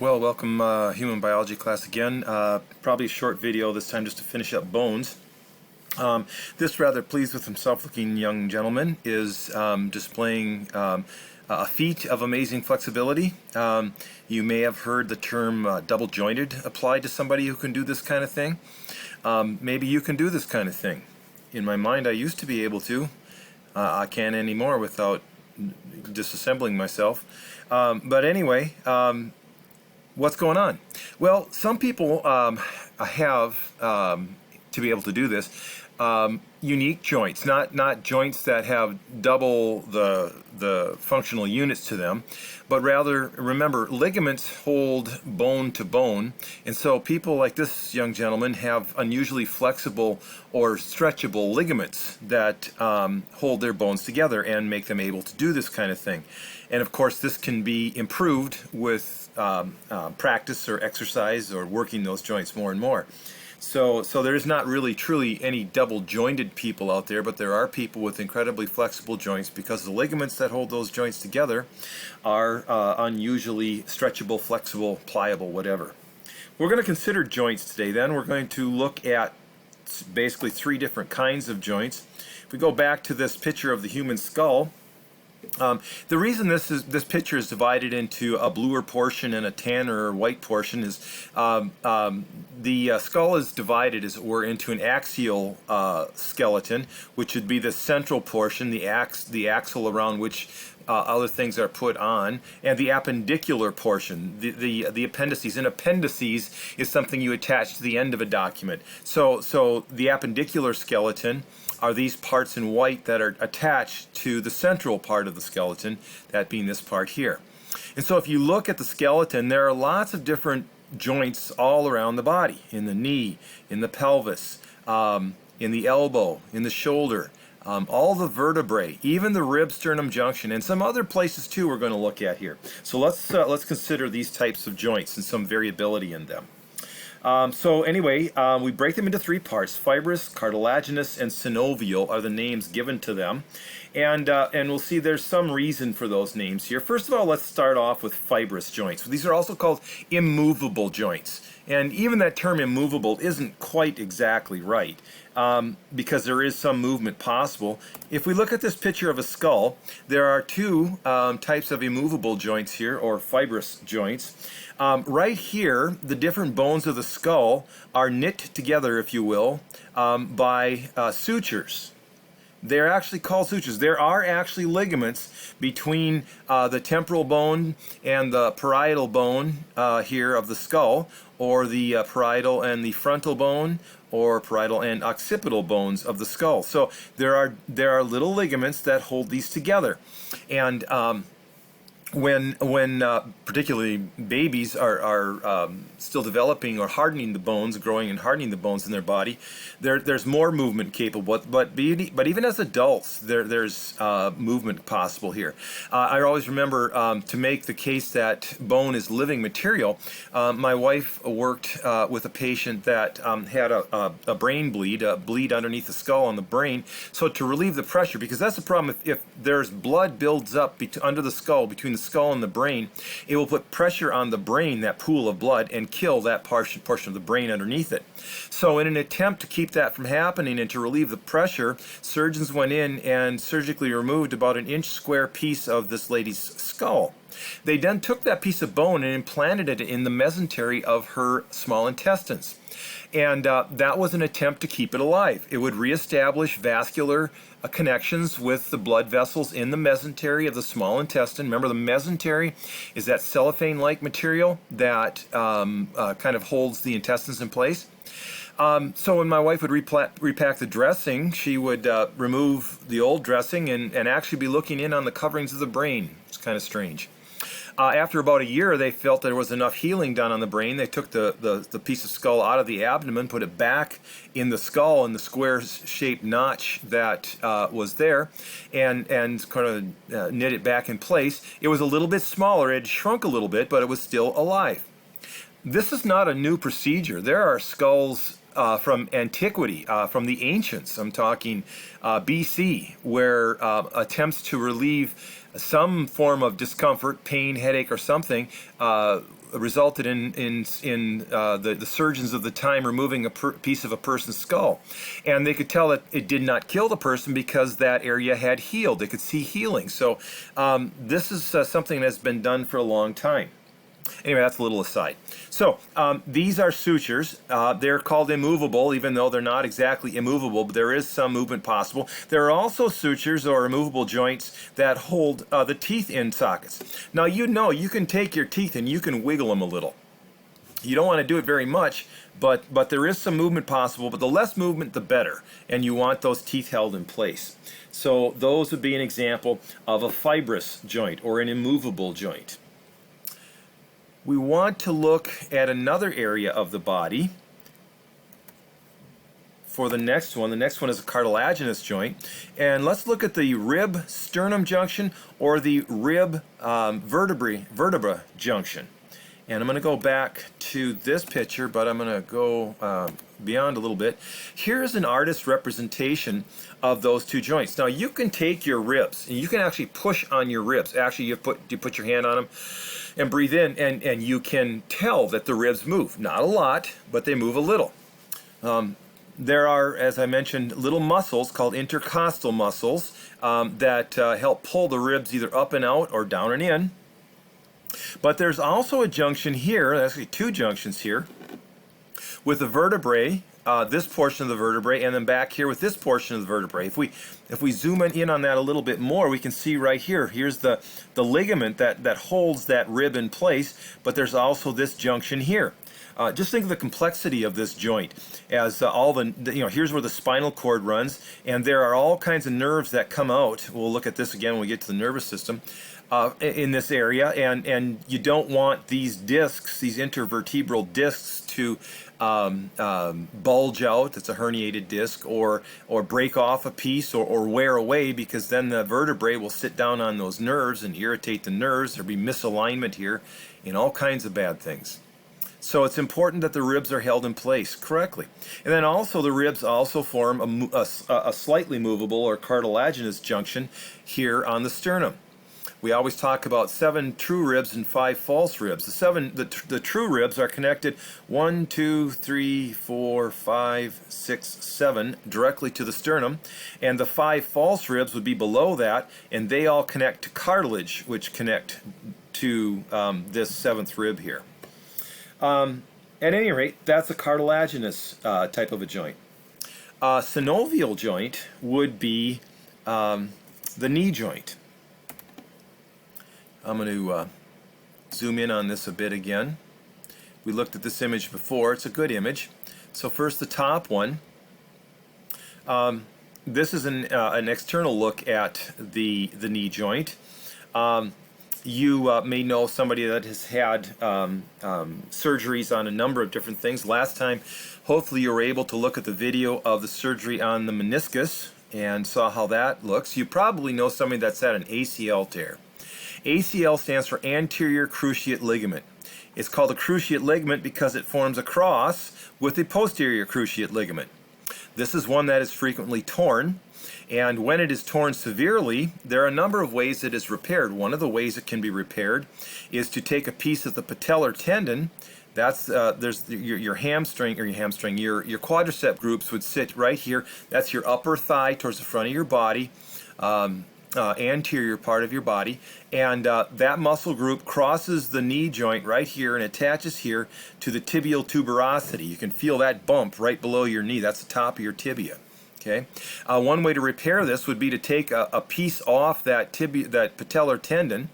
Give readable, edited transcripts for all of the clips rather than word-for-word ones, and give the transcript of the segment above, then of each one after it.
Well, welcome human biology class again. Probably a short video this time just to finish up bones. This rather pleased with himself looking young gentleman is displaying a feat of amazing flexibility. You may have heard the term double jointed applied to somebody who can do this kind of thing. Maybe you can do this kind of thing. In my mind, I used to be able to. I can't anymore without disassembling myself. But anyway, what's going on? Well, some people have, to be able to do this, unique joints, not joints that have double the functional units to them, but rather, remember, ligaments hold bone to bone, and so people like this young gentleman have unusually flexible or stretchable ligaments that hold their bones together and make them able to do this kind of thing. And of course, this can be improved with practice or exercise or working those joints more and more. So there's not really truly any double jointed people out there, but there are people with incredibly flexible joints because the ligaments that hold those joints together are unusually stretchable, flexible, pliable, whatever. We're going to consider joints today then. We're going to look at basically three different kinds of joints. If we go back to this picture of the human skull, the reason this picture is divided into a bluer portion and a tanner or white portion is the skull is divided, as it were, into an axial skeleton, which would be the central portion, the axle around which other things are put on, and the appendicular portion, the appendices. And appendices is something you attach to the end of a document. So the appendicular skeleton are these parts in white that are attached to the central part of the skeleton, that being this part here. And so if you look at the skeleton, there are lots of different joints all around the body, in the knee, in the pelvis, in the elbow, in the shoulder, all the vertebrae, even the rib-sternum junction, and some other places too we're going to look at here. So let's consider these types of joints and some variability in them. So anyway, we break them into three parts. Fibrous, cartilaginous, and synovial are the names given to them. And we'll see there's some reason for those names here. First of all, let's start off with fibrous joints. These are also called immovable joints. And even that term immovable isn't quite exactly right, because there is some movement possible. If we look at this picture of a skull, there are two types of immovable joints here, or fibrous joints. Right here, the different bones of the skull are knit together, if you will, by sutures. They're actually called sutures. There are actually ligaments between the temporal bone and the parietal bone here of the skull, or the parietal and the frontal bone, or parietal and occipital bones of the skull. So there are little ligaments that hold these together. And when particularly babies are still developing or hardening the bones, growing and hardening the bones in their body, there's more movement capable. But even as adults, there's movement possible here. I always remember to make the case that bone is living material. My wife worked with a patient that had a brain bleed, a bleed underneath the skull on the brain. So to relieve the pressure, because that's the problem, if there's blood builds up under the skull, between the skull and the brain, it will put pressure on the brain, that pool of blood, and kill that portion of the brain underneath it. So in an attempt to keep that from happening and to relieve the pressure, surgeons went in and surgically removed about an inch square piece of this lady's skull. They then took that piece of bone and implanted it in the mesentery of her small intestines. And that was an attempt to keep it alive. It would reestablish vascular connections with the blood vessels in the mesentery of the small intestine. Remember, the mesentery is that cellophane-like material that kind of holds the intestines in place. So when my wife would repack the dressing, she would remove the old dressing and actually be looking in on the coverings of the brain. It's kind of strange. After about a year, they felt there was enough healing done on the brain. They took the piece of skull out of the abdomen, put it back in the skull in the square-shaped notch that was there, and kind of knit it back in place. It was a little bit smaller. It had shrunk a little bit, but it was still alive. This is not a new procedure. There are skulls from antiquity, from the ancients. I'm talking BC, where attempts to relieve some form of discomfort, pain, headache, or something resulted in the surgeons of the time removing a piece of a person's skull. And they could tell that it did not kill the person because that area had healed. They could see healing. So this is something that's been done for a long time. Anyway, that's a little aside. So these are sutures. They're called immovable, even though they're not exactly immovable, but there is some movement possible. There are also sutures or immovable joints that hold the teeth in sockets. Now, you know, you can take your teeth and you can wiggle them a little. You don't want to do it very much, but there is some movement possible, but the less movement, the better. And you want those teeth held in place. So those would be an example of a fibrous joint or an immovable joint. We want to look at another area of the body for the next one. The next one is a cartilaginous joint. And let's look at the rib-sternum junction or the rib-vertebra junction. And I'm going to go back to this picture, but I'm going to go beyond a little bit. Here's an artist's representation of those two joints. Now, you can take your ribs, and you can actually push on your ribs. Actually, you put your hand on them and breathe in, and you can tell that the ribs move. Not a lot, but they move a little. There are, as I mentioned, little muscles called intercostal muscles that help pull the ribs either up and out or down and in. But there's also a junction here, actually two junctions here, with the vertebrae, this portion of the vertebrae, and then back here with this portion of the vertebrae. If we zoom in on that a little bit more, we can see right here, here's the ligament that holds that rib in place, but there's also this junction here. Just think of the complexity of this joint as here's where the spinal cord runs, and there are all kinds of nerves that come out. We'll look at this again when we get to the nervous system. In this area, and you don't want these discs, these intervertebral discs, to bulge out. That's a herniated disc, or break off a piece, or wear away, because then the vertebrae will sit down on those nerves and irritate the nerves. There'll be misalignment here, and all kinds of bad things. So it's important that the ribs are held in place correctly. And then also the ribs also form a slightly movable or cartilaginous junction here on the sternum. We always talk about 7 true ribs and 5 false ribs. The true ribs are connected 1, 2, 3, 4, 5, 6, 7 directly to the sternum, and the 5 false ribs would be below that, and they all connect to cartilage, which connect to this 7th rib here. At any rate, that's a cartilaginous type of a joint. A synovial joint would be the knee joint. I'm going to zoom in on this a bit again. We looked at this image before. It's a good image. So first, the top one. This is an external look at the knee joint. You may know somebody that has had surgeries on a number of different things. Last time, hopefully you were able to look at the video of the surgery on the meniscus and saw how that looks. You probably know somebody that's had an ACL tear. ACL stands for anterior cruciate ligament. It's called a cruciate ligament because it forms a cross with the posterior cruciate ligament. This is one that is frequently torn, and when it is torn severely, there are a number of ways it is repaired. One of the ways it can be repaired is to take a piece of the patellar tendon. That's there's your hamstring, or your quadricep groups would sit right here. That's your upper thigh towards the front of your body. Anterior part of your body, and that muscle group crosses the knee joint right here and attaches here to the tibial tuberosity. You can feel that bump right below your knee. That's the top of your tibia. Okay. One way to repair this would be to take a piece off that patellar tendon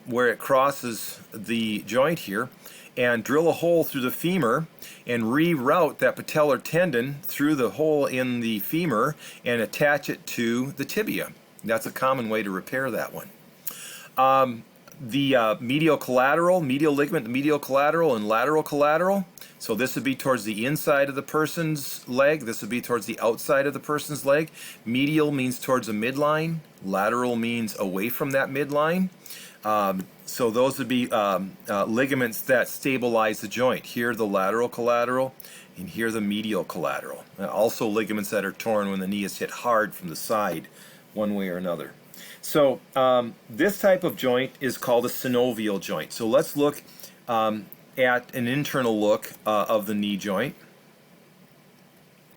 where it crosses the joint here, and drill a hole through the femur and reroute that patellar tendon through the hole in the femur and attach it to the tibia. That's a common way to repair that one. The medial ligament, the medial collateral and lateral collateral. So this would be towards the inside of the person's leg. This would be towards the outside of the person's leg. Medial means towards the midline. Lateral means away from that midline. So those would be ligaments that stabilize the joint. Here, the lateral collateral. And here the medial collateral. Also ligaments that are torn when the knee is hit hard from the side, one way or another. So this type of joint is called a synovial joint. So let's look at an internal look of the knee joint.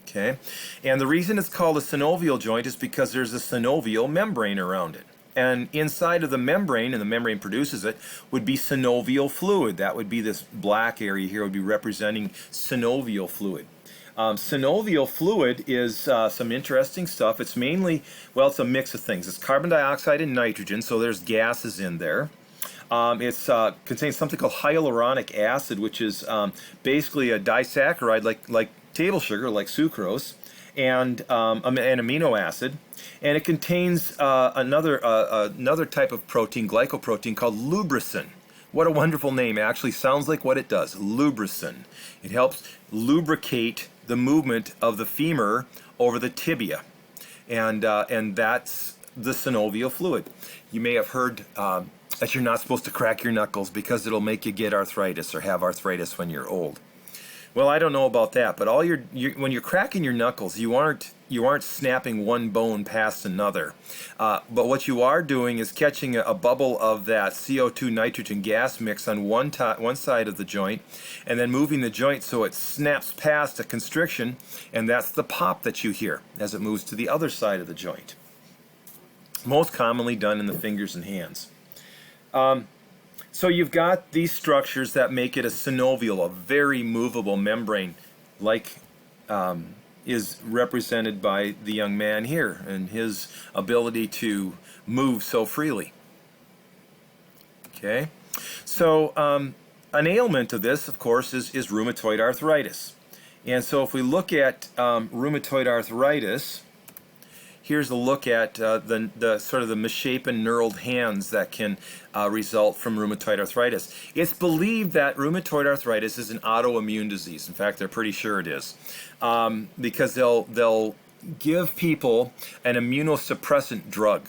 Okay, and the reason it's called a synovial joint is because there's a synovial membrane around it. And inside of the membrane, and the membrane produces it, would be synovial fluid. That would be this black area here would be representing synovial fluid. Synovial fluid is some interesting stuff. It's mainly, well, it's a mix of things. It's carbon dioxide and nitrogen, so there's gases in there. It contains something called hyaluronic acid, which is basically a disaccharide like table sugar, like sucrose, and an amino acid. And it contains another type of protein, glycoprotein, called lubricin. What a wonderful name. It actually sounds like what it does, lubricin. It helps lubricate the movement of the femur over the tibia. And that's the synovial fluid. You may have heard that you're not supposed to crack your knuckles because it'll make you get arthritis or have arthritis when you're old. Well, I don't know about that, but when you're cracking your knuckles, you aren't snapping one bone past another. But what you are doing is catching a bubble of that CO2 nitrogen gas mix on one side of the joint, and then moving the joint so it snaps past a constriction, and that's the pop that you hear as it moves to the other side of the joint. Most commonly done in the fingers and hands. So you've got these structures that make it a synovial, a very movable membrane, like is represented by the young man here and his ability to move so freely. Okay, so an ailment of this, of course, is rheumatoid arthritis. And so if we look at rheumatoid arthritis, here's a look at the sort of the misshapen knurled hands that can result from rheumatoid arthritis. It's believed that rheumatoid arthritis is an autoimmune disease. In fact, they're pretty sure it is, because they'll give people an immunosuppressant drug,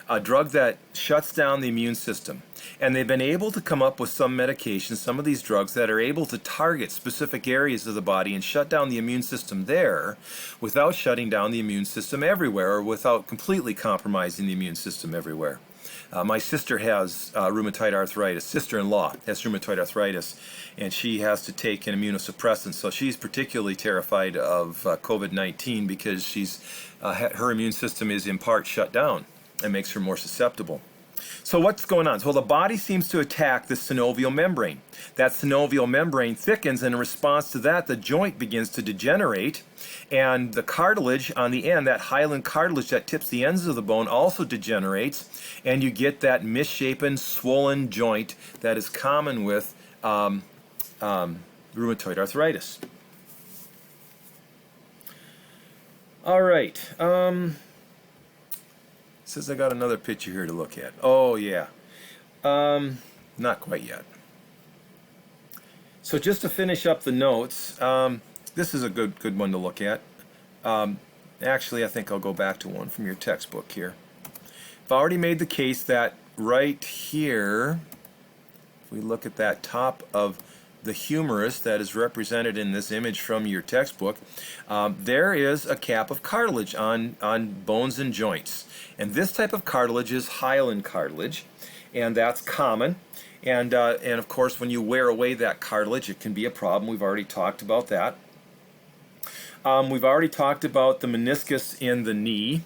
a drug that shuts down the immune system. And they've been able to come up with some medications, some of these drugs, that are able to target specific areas of the body and shut down the immune system there without shutting down the immune system everywhere, or without completely compromising the immune system everywhere. My sister has rheumatoid arthritis, sister-in-law has rheumatoid arthritis, and she has to take an immunosuppressant. So she's particularly terrified of COVID-19 because her immune system is in part shut down and makes her more susceptible. So what's going on? Well, the body seems to attack the synovial membrane. That synovial membrane thickens, and in response to that, the joint begins to degenerate, and the cartilage on the end, that hyaline cartilage that tips the ends of the bone, also degenerates, and you get that misshapen, swollen joint that is common with rheumatoid arthritis. All right. Says I got another picture here to look at. Oh yeah, not quite yet. So just to finish up the notes, this is a good one to look at. Actually, I think I'll go back to one from your textbook here. I've already made the case that right here, if we look at that top of the humerus that is represented in this image from your textbook, there is a cap of cartilage on bones and joints. And this type of cartilage is hyaline cartilage, and that's common. And of course, when you wear away that cartilage, it can be a problem. We've already talked about that. We've already talked about the meniscus in the knee,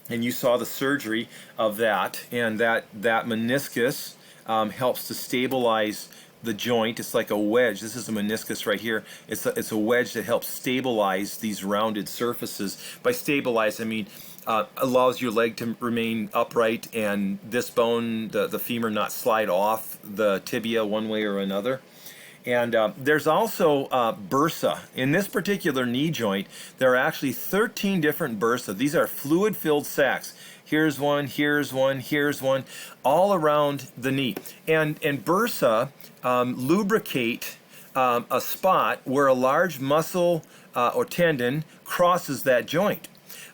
and you saw the surgery of that. And that meniscus helps to stabilize the joint. It's like a wedge. This is a meniscus right here. It's a wedge that helps stabilize these rounded surfaces. By stabilize, I mean allows your leg to remain upright, and this bone, the femur, not slide off the tibia one way or another. And there's also bursa. In this particular knee joint, there are actually 13 different bursa. These are fluid-filled sacs. Here's one, here's one, here's one, all around the knee. And bursa lubricate a spot where a large muscle or tendon crosses that joint.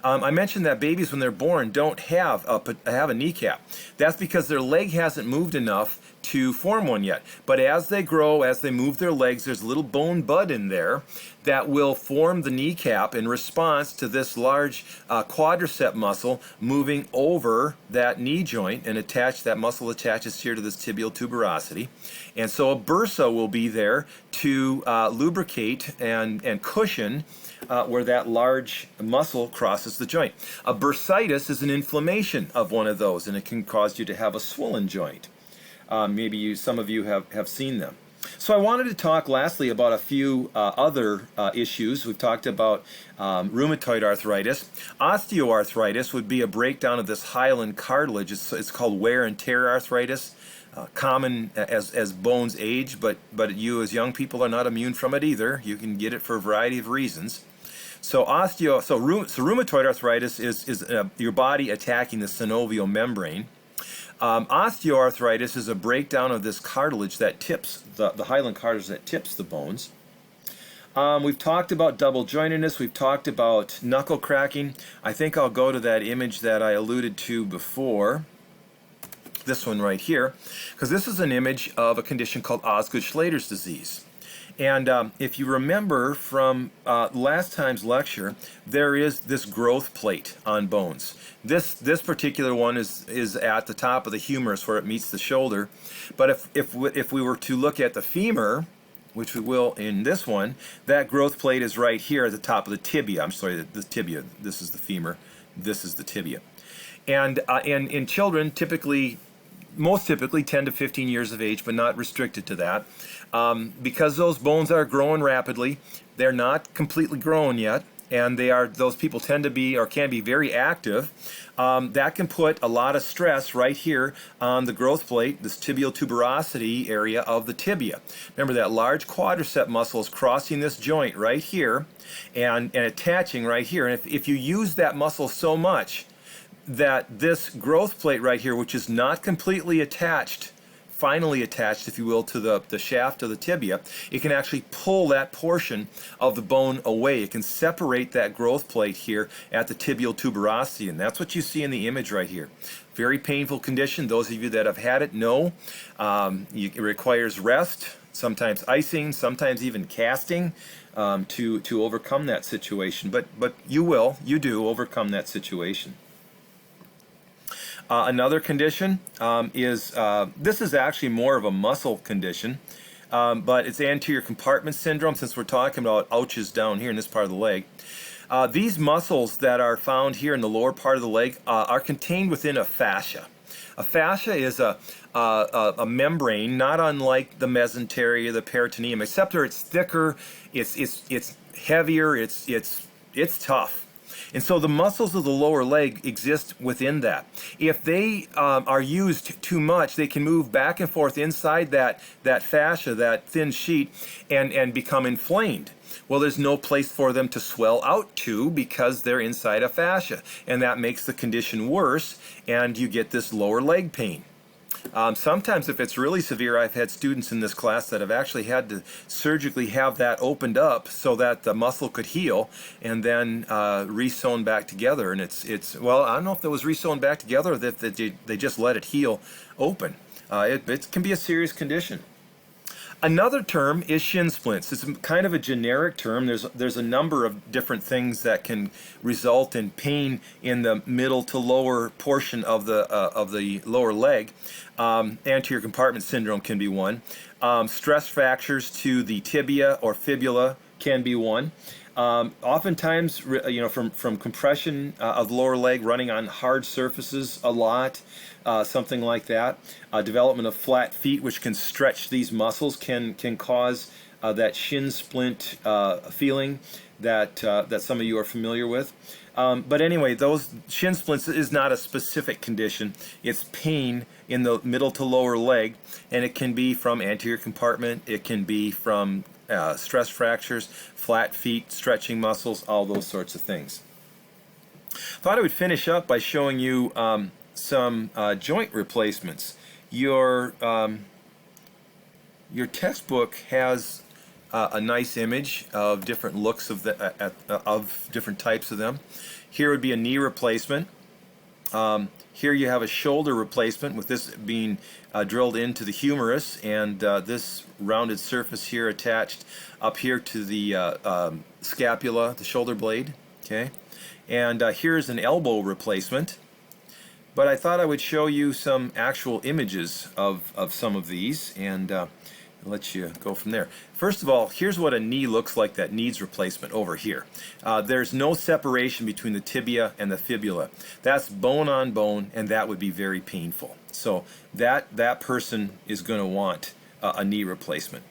I mentioned that babies, when they're born, don't have a kneecap. That's because their leg hasn't moved enough to form one yet. But as they grow, as they move their legs, there's a little bone bud in there that will form the kneecap in response to this large quadricep muscle moving over that knee joint and that muscle attaches here to this tibial tuberosity. And so a bursa will be there to lubricate and cushion where that large muscle crosses the joint. A bursitis is an inflammation of one of those, and it can cause you to have a swollen joint. Maybe some of you have seen them. So I wanted to talk lastly about a few other issues. We've talked about rheumatoid arthritis. Osteoarthritis would be a breakdown of this hyaline cartilage. It's called wear and tear arthritis. Common as bones age, but you as young people are not immune from it either. You can get it for a variety of reasons. So rheumatoid arthritis is your body attacking the synovial membrane. Osteoarthritis is a breakdown of this cartilage that tips the hyaline cartilage that tips the bones. We've talked about double jointedness. We've talked about knuckle cracking. I think I'll go to that image that I alluded to before. This one right here, because this is an image of a condition called Osgood-Schlader's disease. And if you remember from last time's lecture, there is this growth plate on bones. This particular one is at the top of the humerus where it meets the shoulder. But if we were to look at the femur, which we will in this one, that growth plate is right here at the top of the tibia. I'm sorry, the tibia. This is the femur. This is the tibia. And in children, most typically 10 to 15 years of age, but not restricted to that. Because those bones are growing rapidly, they're not completely grown yet, and those people tend to be or can be very active. That can put a lot of stress right here on the growth plate, this tibial tuberosity area of the tibia. Remember that large quadricep muscle is crossing this joint right here and attaching right here. And if you use that muscle so much that this growth plate right here, which is not completely attached, finally attached, if you will, to the shaft of the tibia, it can actually pull that portion of the bone away. It can separate that growth plate here at the tibial tuberosity, and that's what you see in the image right here. Very painful condition. Those of you that have had it know it requires rest, sometimes icing, sometimes even casting to overcome that situation. But you do overcome that situation. Another condition is, this is actually more of a muscle condition, but it's anterior compartment syndrome, since we're talking about ouches down here in this part of the leg. These muscles that are found here in the lower part of the leg are contained within a fascia. A fascia is a membrane, not unlike the mesentery or the peritoneum, except that it's thicker, it's heavier, it's tough. And so the muscles of the lower leg exist within that. If they are used too much, they can move back and forth inside that fascia, that thin sheet, and become inflamed. Well, there's no place for them to swell out to because they're inside a fascia. And that makes the condition worse, and you get this lower leg pain. Sometimes if it's really severe, I've had students in this class that have actually had to surgically have that opened up so that the muscle could heal and then re-sewn back together. And well, I don't know if it was re-sewn back together or that they just let it heal open. It can be a serious condition. Another term is shin splints. It's kind of a generic term. There's a number of different things that can result in pain in the middle to lower portion of the lower leg. Anterior compartment syndrome can be one. Stress fractures to the tibia or fibula can be one. Oftentimes, from compression of the lower leg, running on hard surfaces a lot, something like that. Development of flat feet, which can stretch these muscles, can cause that shin splint feeling that some of you are familiar with. But anyway, those shin splints is not a specific condition. It's pain in the middle to lower leg, and it can be from anterior compartment. It can be from stress fractures, flat feet, stretching muscles, all those sorts of things. Thought I would finish up by showing you some joint replacements. Your textbook has a nice image of different looks of different types of them. Here would be a knee replacement. Here you have a shoulder replacement with this being drilled into the humerus, and this rounded surface here attached up here to the scapula, the shoulder blade. Okay, and here's an elbow replacement. But I thought I would show you some actual images of some of these, and let you go from there. First of all, here's what a knee looks like that needs replacement over here. There's no separation between the tibia and the fibula. That's bone on bone, and that would be very painful. So that person is going to want a knee replacement.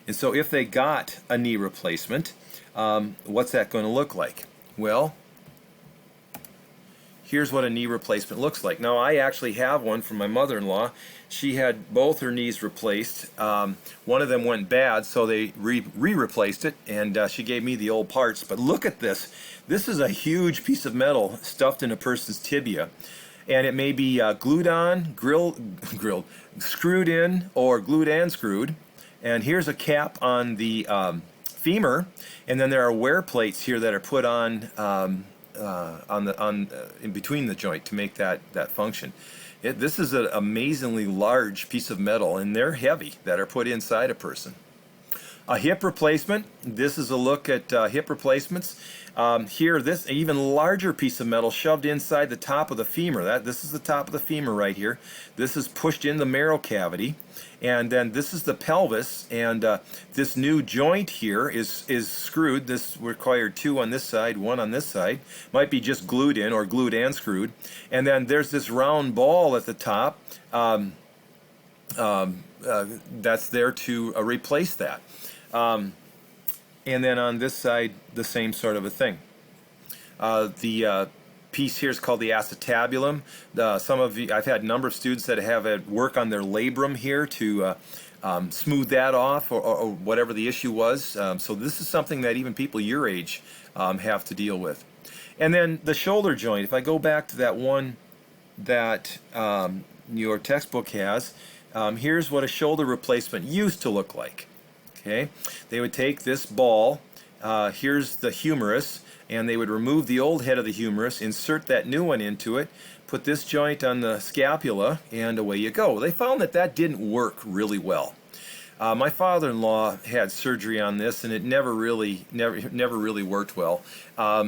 And so if they got a knee replacement, what's that going to look like? Well, here's what a knee replacement looks like. Now, I actually have one from my mother-in-law. She had both her knees replaced. One of them went bad, so they re-replaced it, and she gave me the old parts. But look at this. This is a huge piece of metal stuffed in a person's tibia. And it may be glued on, screwed in, or glued and screwed. And here's a cap on the femur, and then there are wear plates here that are put on in between the joint to make that function. This is an amazingly large piece of metal, and they're heavy, that are put inside a person. A hip replacement. This is a look at hip replacements. Here, this even larger piece of metal shoved inside the top of the femur. This is the top of the femur right here. This is pushed in the marrow cavity, and then this is the pelvis. And this new joint here is screwed. This required two on this side, one on this side. Might be just glued in or glued and screwed. And then there's this round ball at the top. That's there to replace that. And then on this side, the same sort of a thing. The piece here is called the acetabulum. I've had a number of students that have had work on their labrum here to smooth that off, or whatever the issue was. So this is something that even people your age have to deal with. And then the shoulder joint. If I go back to that one that your textbook has, here's what a shoulder replacement used to look like. Okay, they would take this ball, here's the humerus, and they would remove the old head of the humerus, insert that new one into it, put this joint on the scapula, and away you go. They found that didn't work really well. My father-in-law had surgery on this, and it never really worked well.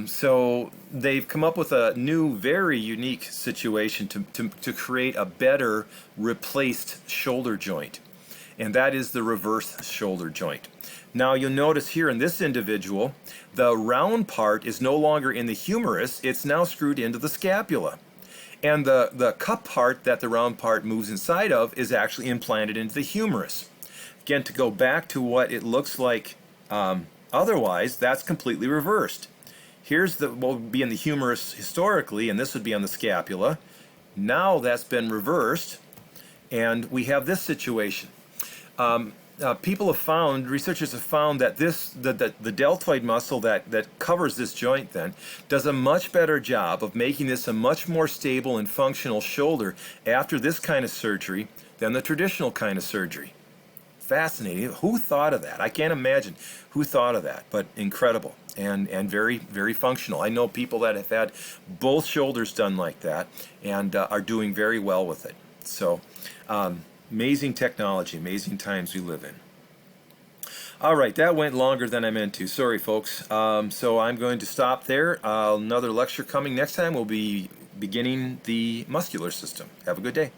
So they've come up with a new, very unique situation to create a better replaced shoulder joint. And that is the reverse shoulder joint. Now you'll notice here in this individual, the round part is no longer in the humerus, it's now screwed into the scapula. And the cup part that the round part moves inside of is actually implanted into the humerus. Again, to go back to what it looks like otherwise, that's completely reversed. Here's what would be in the humerus historically, and this would be on the scapula. Now that's been reversed, and we have this situation. Researchers have found that the deltoid muscle that covers this joint then does a much better job of making this a much more stable and functional shoulder after this kind of surgery than the traditional kind of surgery. Fascinating. Who thought of that? I can't imagine who thought of that, but incredible and very, very functional. I know people that have had both shoulders done like that and are doing very well with it. So, amazing technology, amazing times we live in. All right, that went longer than I meant to. Sorry, folks. So I'm going to stop there. Another lecture coming next time. We'll be beginning the muscular system. Have a good day.